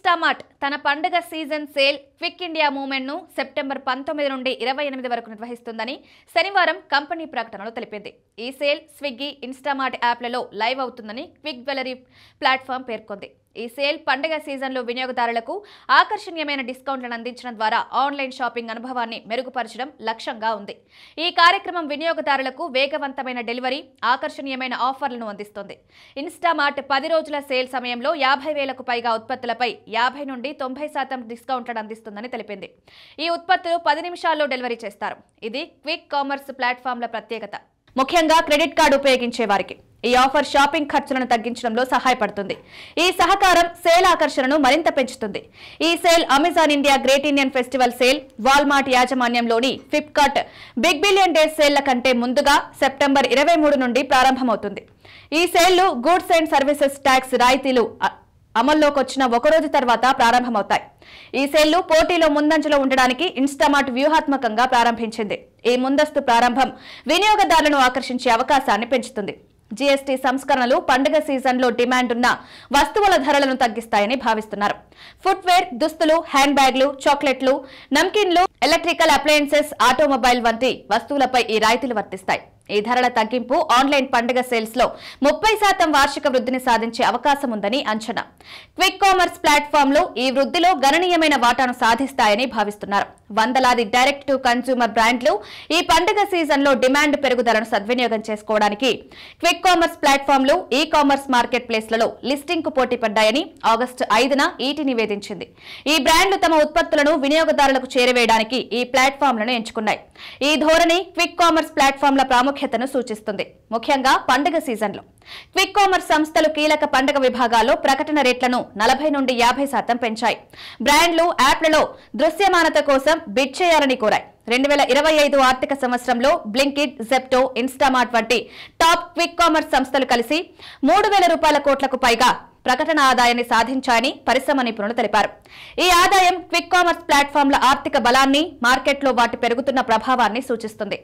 Instamart తన పండుగ season sale quick India movement ను సెప్టెంబర్ 19 నుండి 28 వరకు నిర్వహిస్తుందని శనివారం కంపెనీ ప్రకటనలో తెలిపింది. ఈ సేల్ స్విగ్గీ, ఇన్స్టామార్ట్ యాప్లలో లైవ్ అవుతుందని క్విక్ జ్యువెలరీ ప్లాట్ఫామ్ పేర్కొంది. ఈ సేల్ పండుగ సీజన్లో వినియోగదారులకు ఆకర్షణీయమైన డిస్కౌంట్లను అందించడం ద్వారా ఆన్లైన్ షాపింగ్ అనుభవాన్ని మెరుగుపరచడం లక్ష్యంగా ఉంది. ఈ కార్యక్రమం వినియోగదారులకు వేగవంతమైన డెలివరీ, ఆకర్షణీయమైన ఆఫర్లను అందిస్తుంది. ఇన్స్టామార్ట్ 10 రోజుల సేల్ సమయంలో 50,000కు పైగా ఉత్పత్తులపై 50 నుండి 90% డిస్కౌంట్లను అందిస్తుందని తెలిపింది. ఈ ఉత్పత్తులు 10 నిమిషాల్లో డెలివరీ చేస్తారు. ఇది క్విక్ కామర్స్ ప్లాట్ఫామ్ల ప్రత్యేకత. ముఖ్యంగా క్రెడిట్ కార్డు ఉపయోగించే వారికి ఈ ఆఫర్ షాపింగ్ ఖర్చులను తగ్గించడంలో సహాయపడుతుంది. ఈ సహకారం సేల్ ఆకర్షణను మరింత పెంచుతుంది. ఈ sale Amazon India great Indian festival sale, Walmart యాజమాన్యంలోని ఫ్లిప్కార్ట్ బిగ్ బిలియన్ డేస్ సేల్ల కంటే ముందుగా సెప్టెంబర్ 23 నుండి ప్రారంభమవుతుంది. ఈ సేల్లు గూడ్స్ అండ్ సర్వీసెస్ ట్యాక్స్ రాయితీలు అమల్లోకి వచ్చిన ఒకరోజు తర్వాత ప్రారంభమవుతాయి. ఈ సేల్లు పోటీలో ముందంజలో ఉండడానికి ఇన్స్టామార్ట్ వ్యూహాత్మకంగా ప్రారంభించింది. ఈ ముందస్తు ప్రారంభం వినియోగదారులను ఆకర్షించే అవకాశాన్ని పెంచుతుంది. జీఎస్టీ సంస్కరణలు పండుగ సీజన్లో డిమాండ్ ఉన్న వస్తువుల ధరలను తగ్గిస్తాయని భావిస్తున్నారు. ఫుట్వేర్, దుస్తులు, హ్యాండ్ బ్యాగ్లు, చాక్లెట్లు, నమ్కిన్లు, ఎలక్ట్రికల్ అప్లయన్సెస్, ఆటోమొబైల్ వంటి వస్తువులపై ఈ రాయితీలు వర్తిస్తాయి. ఈ ధరల తగ్గింపు ఆన్లైన్ పండుగ సేల్స్ లో 30% వార్షిక వృద్ధిని సాధించే అవకాశం ఉందని అంచనా. క్విక్ కామర్స్ ప్లాట్ఫామ్లు ఈ వృద్ధిలో గణనీయమైన వాటాను సాధిస్తాయని భావిస్తున్నారు. వందలాది డైరెక్ట్ టు కన్స్యూమర్ బ్రాండ్లు ఈ పండుగ సీజన్లో డిమాండ్ పెరుగుదలను సద్వినియోగం చేసుకోవడానికి quick commerce ప్లాట్ఫామ్లు e commerce market ప్లేస్లలో listing కు పోటీ పడ్డాయని ఆగస్టు 5న ఈటీ నివేదించింది. ఈ బ్రాండ్లు తమ ఉత్పత్తులను వినియోగదారులకు చేరవేయడానికి ఈ ప్లాట్ఫామ్లను ఎంచుకున్నాయి. ఈ ధోరణి క్విక్ కామర్స్ ప్లాట్ఫామ్ల ప్రాముఖ్యతను సూచిస్తుంది. ముఖ్యంగా పండుగ సీజన్లో క్విక్ కామర్స్ సంస్థలు కీలక పండుగ విభాగాల్లో ప్రకటన రేట్లను 40 నుండి 50% పెంచాయి. బ్రాండ్లు యాప్లలో దృశ్యమానత కోసం బిడ్ చేయాలని కోరాయి. 2025 ఆర్థిక సంవత్సరంలో బ్లింకిట్, జెప్టో, ఇన్స్టామార్ట్ వంటి టాప్ క్విక్ కామర్స్ సంస్థలు కలిసి 3,000 కోట్లకు పైగా ప్రకటన ఆదాయాన్ని సాధించాయని పరిశ్రమ నిపుణులు తెలిపారు. ఈ ఆదాయం క్విక్ కామర్స్ ప్లాట్ఫామ్ల ఆర్థిక బలాన్ని, మార్కెట్లో వాటి పెరుగుతున్న ప్రభావాన్ని సూచిస్తుంది.